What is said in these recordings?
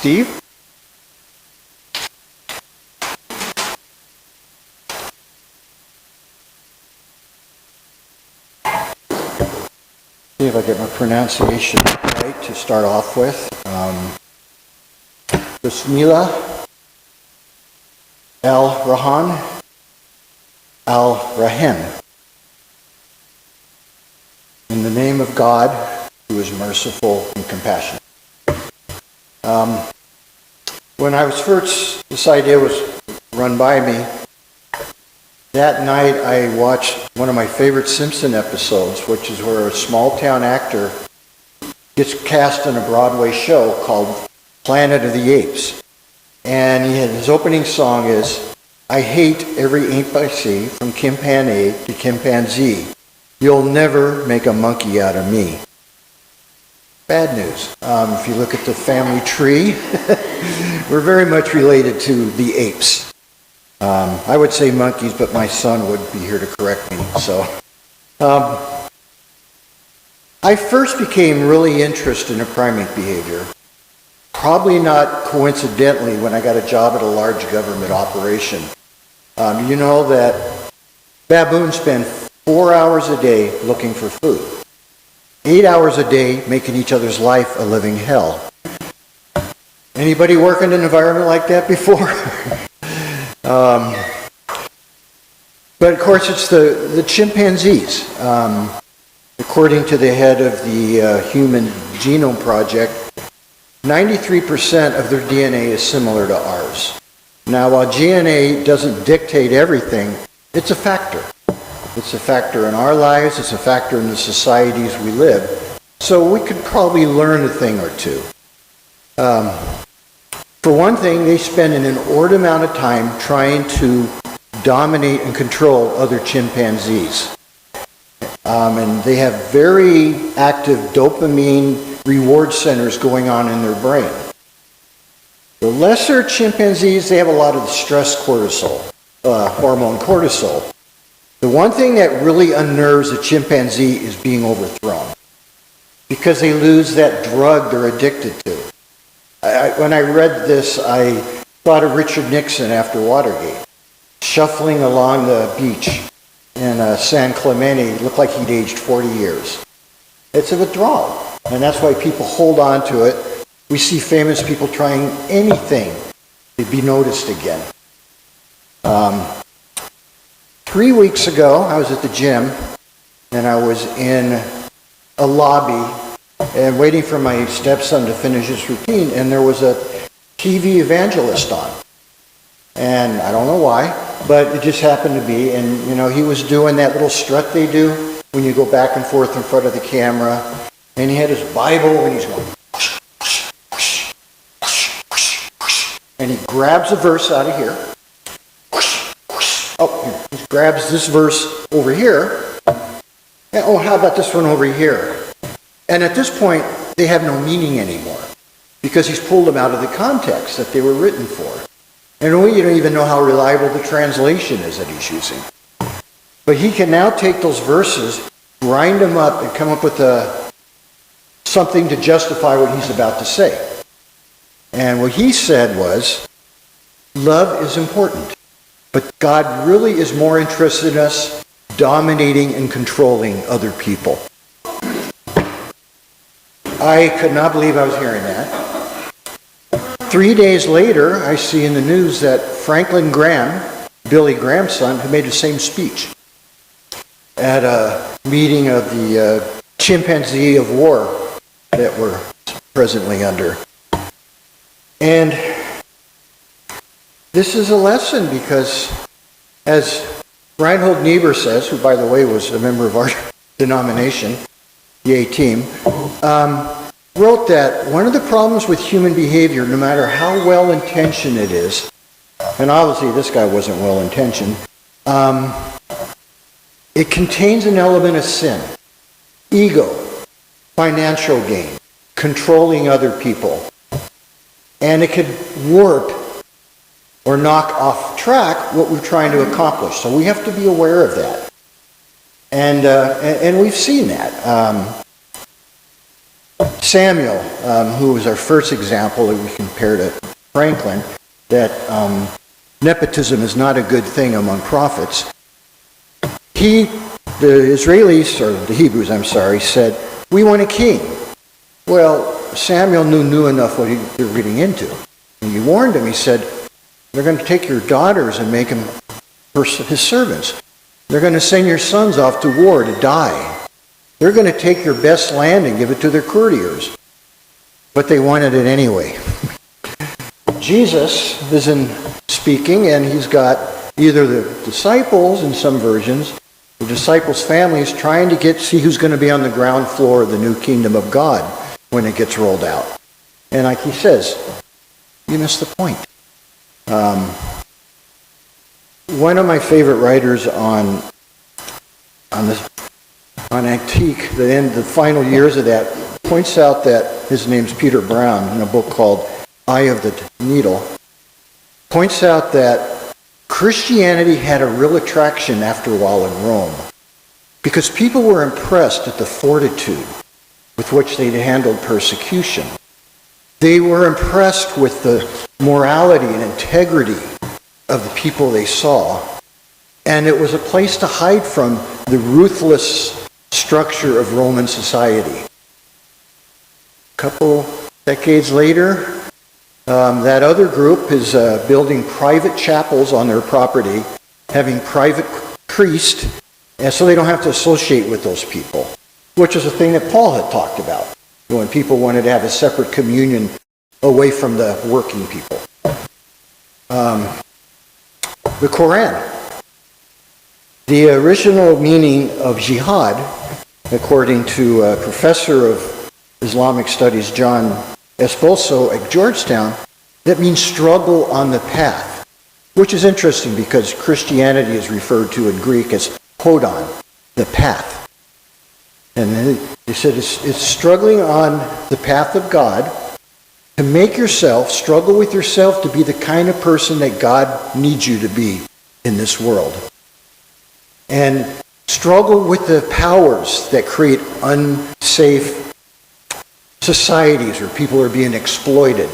Steve? See if I get my pronunciation right to start off with. Bismillah al-Rahman al-Rahim. In the name of God, who is merciful and compassionate. When I was first, this idea was run by me, that night I watched one of my favorite Simpson episodes, which is where a small town actor gets cast in a Broadway show called Planet of the Apes. And his opening song is, I hate every ape I see, from chimpanzee to chimpanzee. You'll never make a monkey out of me. Bad news. If you look at the family tree, we're very much related to the apes. I would say monkeys, but my son would be here to correct me. So, I first became really interested in primate behavior, probably not coincidentally, when I got a job at a large government operation. You know that baboons spend 4 hours a day looking for food. 8 hours a day making each other's life a living hell. Anybody work in an environment like that before? But of course it's the chimpanzees. According to the head of the Human Genome Project, 93% of their DNA is similar to ours. Now, while DNA doesn't dictate everything, it's a factor. It's a factor in our lives, it's a factor in the societies we live. So we could probably learn a thing or two. For one thing, they spend an inordinate amount of time trying to dominate and control other chimpanzees. And they have very active dopamine reward centers going on in their brain. The lesser chimpanzees, they have a lot of the stress cortisol, hormone cortisol. The one thing that really unnerves a chimpanzee is being overthrown, because they lose that drug they're addicted to. When I read this, I thought of Richard Nixon after Watergate, shuffling along the beach in San Clemente. It looked like he'd aged 40 years. It's a withdrawal, and that's why people hold on to it. We see famous people trying anything to be noticed again. 3 weeks ago, I was at the gym, and I was in a lobby and waiting for my stepson to finish his routine, and there was a TV evangelist on. And I don't know why, but it just happened to be, and you know, he was doing that little strut they do when you go back and forth in front of the camera, and he had his Bible, and he's going, and he grabs a verse out of here. Oh, he grabs this verse over here. And, oh, how about this one over here? And at this point, they have no meaning anymore, because he's pulled them out of the context that they were written for. And we don't even know how reliable the translation is that he's using. But he can now take those verses, grind them up, and come up with something to justify what he's about to say. And what he said was, love is important, but God really is more interested in us dominating and controlling other people. I could not believe I was hearing that. 3 days later, I see in the news that Franklin Graham, Billy Graham's son, had made the same speech at a meeting of the chimpanzee of war that we're presently under. And this is a lesson, because as Reinhold Niebuhr says, who by the way was a member of our denomination, the A-Team, wrote that one of the problems with human behavior, no matter how well-intentioned it is, and obviously this guy wasn't well-intentioned, it contains an element of sin, ego, financial gain, controlling other people, and it could warp or knock off track what we're trying to accomplish. So we have to be aware of that. And we've seen that. Samuel, who was our first example that we compare to Franklin, that nepotism is not a good thing among prophets. The Israelis, or the Hebrews, said, we want a king. Well, Samuel knew enough what they were getting into. And he warned him, he said, they're going to take your daughters and make them his servants. They're going to send your sons off to war to die. They're going to take your best land and give it to their courtiers. But they wanted it anyway. Jesus is speaking, and he's got either the disciples, in some versions, the disciples' families trying to see who's going to be on the ground floor of the new kingdom of God when it gets rolled out. And like he says, you missed the point. One of my favorite writers on Antique, the final years of that, points out that, his name's Peter Brown, in a book called Eye of the Needle, points out that Christianity had a real attraction after a while in Rome because people were impressed at the fortitude with which they handled persecution. They were impressed with the morality and integrity of the people they saw. And it was a place to hide from the ruthless structure of Roman society. A couple decades later, that other group is building private chapels on their property, having private priests, and so they don't have to associate with those people, which is a thing that Paul had talked about, when people wanted to have a separate communion away from the working people. The Quran. The original meaning of jihad, according to a professor of Islamic Studies, John Esposo at Georgetown, that means struggle on the path, which is interesting because Christianity is referred to in Greek as hodon, the path. And they said it's struggling on the path of God to make yourself, struggle with yourself to be the kind of person that God needs you to be in this world. And struggle with the powers that create unsafe societies where people are being exploited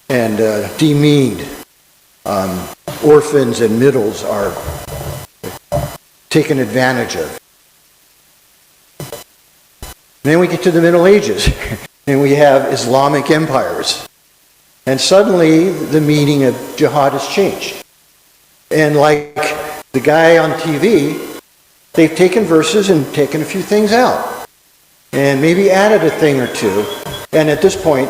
and demeaned. Orphans and middles are taken advantage of. And then we get to the Middle Ages, and we have Islamic empires. And suddenly, the meaning of jihad has changed. And like the guy on TV, they've taken verses and taken a few things out. And maybe added a thing or two. And at this point,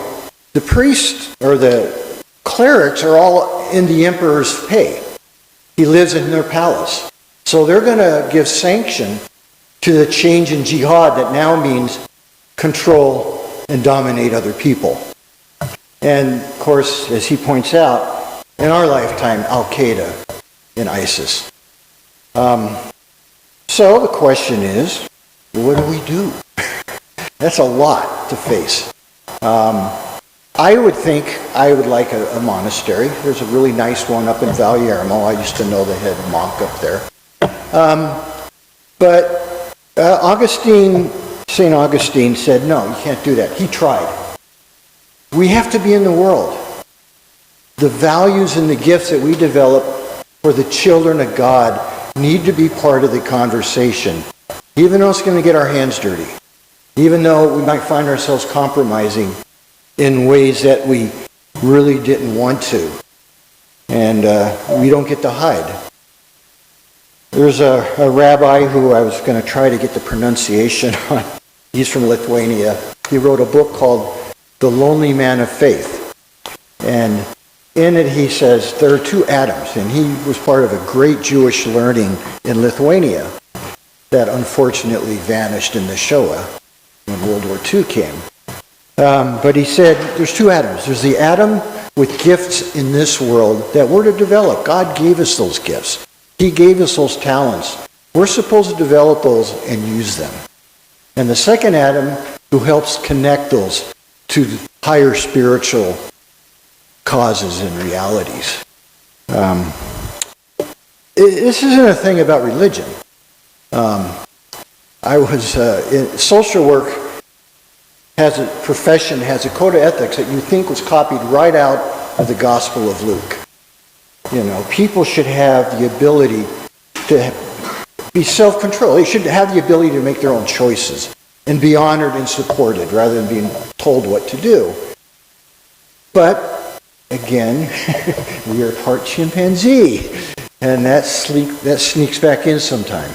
the priests or the clerics are all in the emperor's pay. He lives in their palace. So they're going to give sanction to the change in jihad that now means control and dominate other people. And of course, as he points out, in our lifetime, Al-Qaeda and ISIS. So the question is, what do we do? That's a lot to face. I would think I would like a monastery. There's a really nice one up in Valyermo. I used to know the head monk up there. But St. Augustine said, no, you can't do that. He tried. We have to be in the world. The values and the gifts that we develop for the children of God need to be part of the conversation, even though it's going to get our hands dirty, even though we might find ourselves compromising in ways that we really didn't want to, and we don't get to hide. There's a rabbi who I was going to try to get the pronunciation on. He's from Lithuania. He wrote a book called The Lonely Man of Faith. And in it he says there are two Adams, and he was part of a great Jewish learning in Lithuania that unfortunately vanished in the Shoah when World War II came. But he said there's two Adams. There's the Adam with gifts in this world that we're to develop. God gave us those gifts. He gave us those talents. We're supposed to develop those and use them. And the second Adam who helps connect those to higher spiritual causes and realities. This isn't a thing about religion. I was in social work. has a profession, has a code of ethics that you think was copied right out of the Gospel of Luke. You know, people should have the ability to be self-controlled. They should have the ability to make their own choices and be honored and supported rather than being told what to do. But, again, we are part chimpanzee, and that sneaks back in sometime.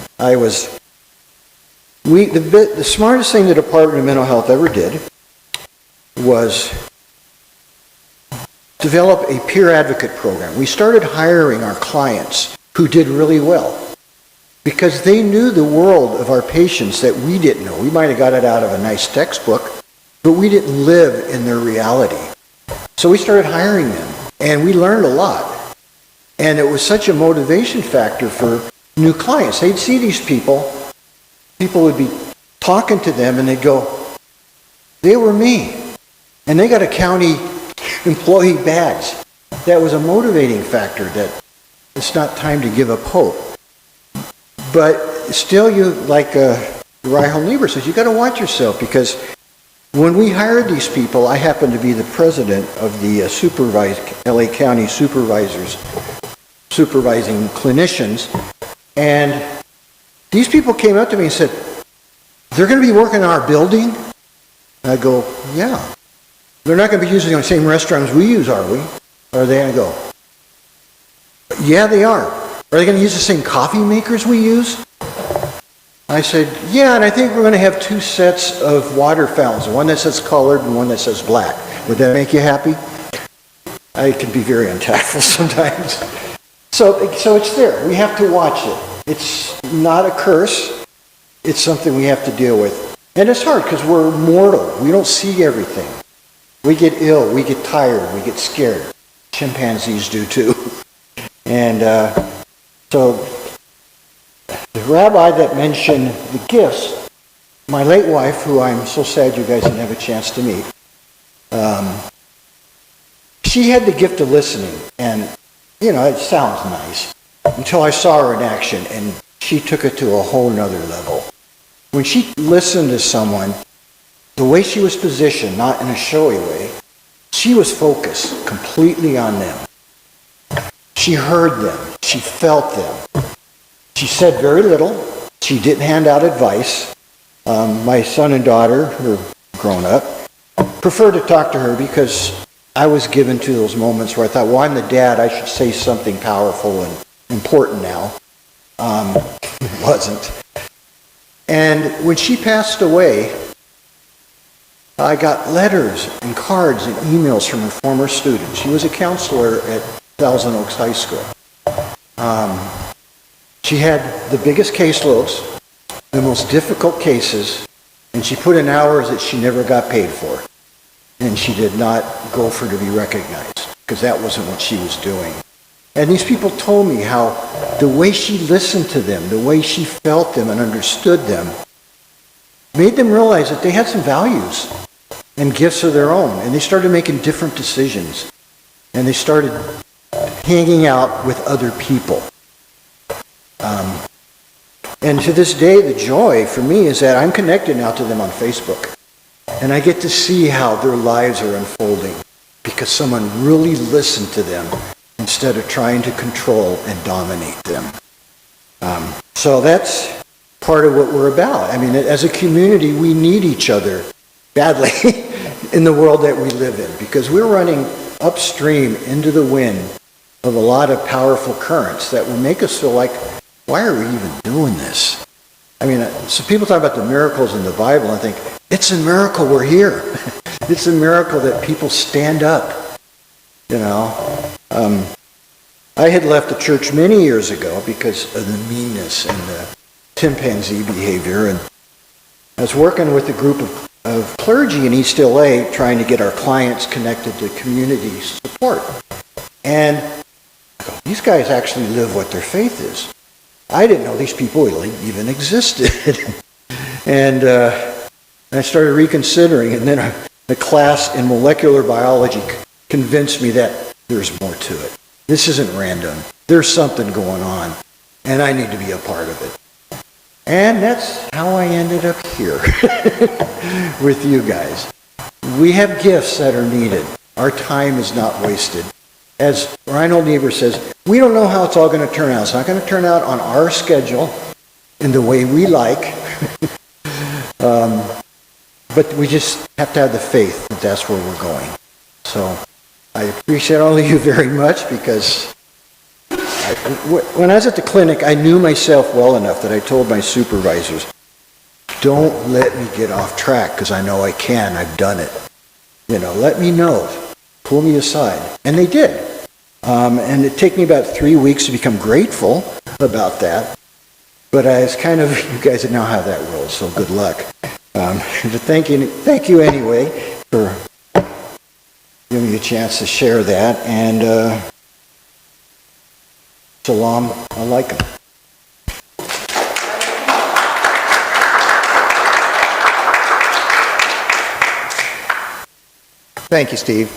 The smartest thing the Department of Mental Health ever did was develop a peer advocate program. We started hiring our clients who did really well because they knew the world of our patients that we didn't know. We might have got it out of a nice textbook, but we didn't live in their reality. So we started hiring them, and we learned a lot. And it was such a motivation factor for new clients. They'd see these people would be talking to them, and they'd go, they were me. And they got a county employee badge. That was a motivating factor that it's not time to give up hope. But still, like Rahel Lieber says, you got to watch yourself, because when we hired these people, I happened to be the president of the LA County supervising clinicians, and these people came up to me and said, they're going to be working in our building? And I go, yeah. They're not going to be using the same restrooms we use, are we? Or are they going to go, yeah, they are. Are they going to use the same coffee makers we use? I said, yeah, and I think we're going to have 2 sets of water fountains, one that says colored and one that says black. Would that make you happy? I can be very untactful sometimes. So it's there. We have to watch it. It's not a curse. It's something we have to deal with. And it's hard because we're mortal. We don't see everything. We get ill. We get tired. We get scared. Chimpanzees do too. And so the rabbi that mentioned the gifts, my late wife, who I'm so sad you guys didn't have a chance to meet, she had the gift of listening. And, you know, it sounds nice until I saw her in action, and she took it to a whole nother level. When she listened to someone, the way she was positioned, not in a showy way, she was focused completely on them. She heard them. She felt them. She said very little. She didn't hand out advice. My son and daughter, who are grown up, preferred to talk to her because I was given to those moments where I thought, well, I'm the dad. I should say something powerful and important now. It wasn't. And when she passed away, I got letters and cards and emails from her former students. She was a counselor at Thousand Oaks High School. She had the biggest caseloads, the most difficult cases, and she put in hours that she never got paid for. And she did not go for to be recognized, because that wasn't what she was doing. And these people told me how the way she listened to them, the way she felt them and understood them, made them realize that they had some values and gifts of their own. And they started making different decisions. And they started hanging out with other people. And to this day, the joy for me is that I'm connected now to them on Facebook. And I get to see how their lives are unfolding because someone really listened to them instead of trying to control and dominate them. So that's part of what we're about. I mean, as a community, we need each other badly in the world that we live in, because we're running upstream into the wind of a lot of powerful currents that will make us feel like, why are we even doing this? I mean, so people talk about the miracles in the Bible and think, it's a miracle we're here. It's a miracle that people stand up, you know. I had left the church many years ago because of the meanness and the chimpanzee behavior, and I was working with a group of clergy in East LA trying to get our clients connected to community support. And I go, these guys actually live what their faith is. I didn't know these people even existed. And I started reconsidering, and then a class in molecular biology convinced me that there's more to it. This isn't random. There's something going on, and I need to be a part of it. And that's how I ended up here with you guys. We have gifts that are needed. Our time is not wasted. As Reinhold Niebuhr says, we don't know how it's all going to turn out. It's not going to turn out on our schedule in the way we like. But we just have to have the faith that that's where we're going. So I appreciate all of you very much, because when I was at the clinic, I knew myself well enough that I told my supervisors, don't let me get off track, because I know I can. I've done it. Let me know. Pull me aside. And they did. And it took me about 3 weeks to become grateful about that. But I was kind of, you guys know how that rolls, so good luck. But thank you anyway for giving me a chance to share that. And Shalom Aleichem. Thank you, Steve.